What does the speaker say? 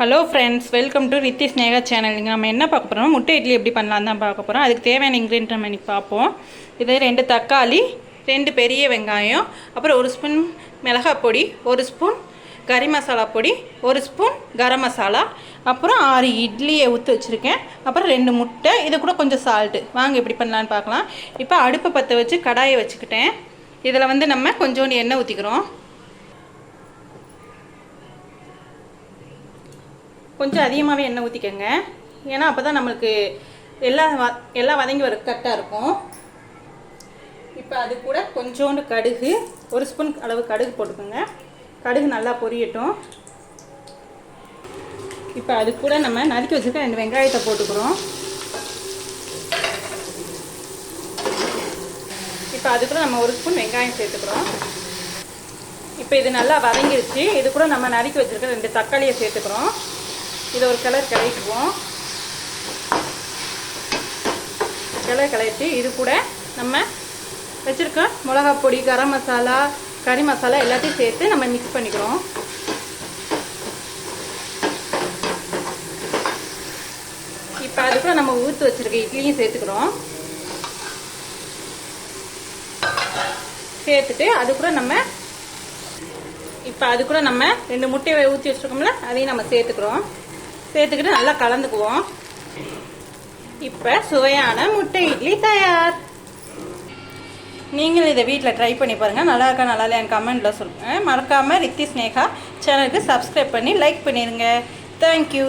Hello friends, welcome to Riddhi Sneha channel. நீங்கள் நம்ம என்ன பார்க்க போகிறோம், முட்டை இட்லி எப்படி பண்ணலாம் தான் பார்க்க போகிறோம். அதுக்கு தேவையான இன்க்ரீடியன்ட் நம்ம இன்றைக்கி பார்ப்போம். இது 2 தக்காளி, 2 பெரிய வெங்காயம், அப்புறம் 1 ஸ்பூன் மிளகாய் பொடி, 1 ஸ்பூன் கறி மசாலா பொடி, 1 ஸ்பூன் கரம் மசாலா, அப்புறம் 6 இட்லியை ஊற்றி வச்சுருக்கேன், அப்புறம் 2 முட்டை, இது கூட கொஞ்சம் சால்ட்டு. வாங்க எப்படி பண்ணலான்னு பார்க்கலாம். இப்போ அடுப்பை பற்ற வச்சு கடாயை வச்சுக்கிட்டேன். இதில் நம்ம கொஞ்சோண்டு எண்ணெய் ஊற்றிக்கிறோம். கொஞ்சம் அதிகமாகவே எண்ணெய் ஊற்றிக்கோங்க, ஏன்னா அப்போ தான் நம்மளுக்கு எல்லாம் வதங்கி வர கரெக்டாக இருக்கும். இப்போ அது கூட கொஞ்சோண்டு கடுகு, 1 ஸ்பூன் அளவு கடுகு போட்டுக்கோங்க. கடுகு நல்லா பொரியட்டும். இப்போ அது கூட நம்ம நறுக்கி வச்சுருக்க 2 வெங்காயத்தை போட்டுக்கிறோம். இப்போ அது கூட நம்ம 1 ஸ்பூன் வெங்காயம் சேர்த்துக்கிறோம். இப்போ இது நல்லா வதங்கிடுச்சு. இது கூட நம்ம நறுக்கி வச்சுருக்க 2 தக்காளியை சேர்த்துக்கிறோம். இதை ஒரு கிளறிக்குவோம். கிளறிட்டு இது கூட நம்ம வச்சுருக்க மிளகாய் பொடி, கரம் மசாலா, கறி மசாலா எல்லாத்தையும் சேர்த்து நம்ம மிக்ஸ் பண்ணிக்கிறோம். இப்போ அது கூட நம்ம ஊற்றி வச்சுருக்க இட்லியும் சேர்த்துக்கிறோம். சேர்த்துட்டு அது கூட நம்ம 2 முட்டையை ஊற்றி வச்சுருக்கோம்ல, அதையும் நம்ம சேர்த்துக்கிறோம். சேர்த்துக்கிட்டு நல்லா கலந்துக்குவோம். இப்போ சுவையான முட்டை இட்லி தயார். நீங்களும் இதை வீட்டில் ட்ரை பண்ணி பாருங்கள். நல்லா இருக்கா நல்லா இல்லையான்னு கமெண்ட்டில் சொல்லுங்கள். மறக்காமல் ரித்தி ஸ்னேகா சேனலுக்கு சப்ஸ்கிரைப் பண்ணி லைக் பண்ணிடுங்க. தேங்க்யூ.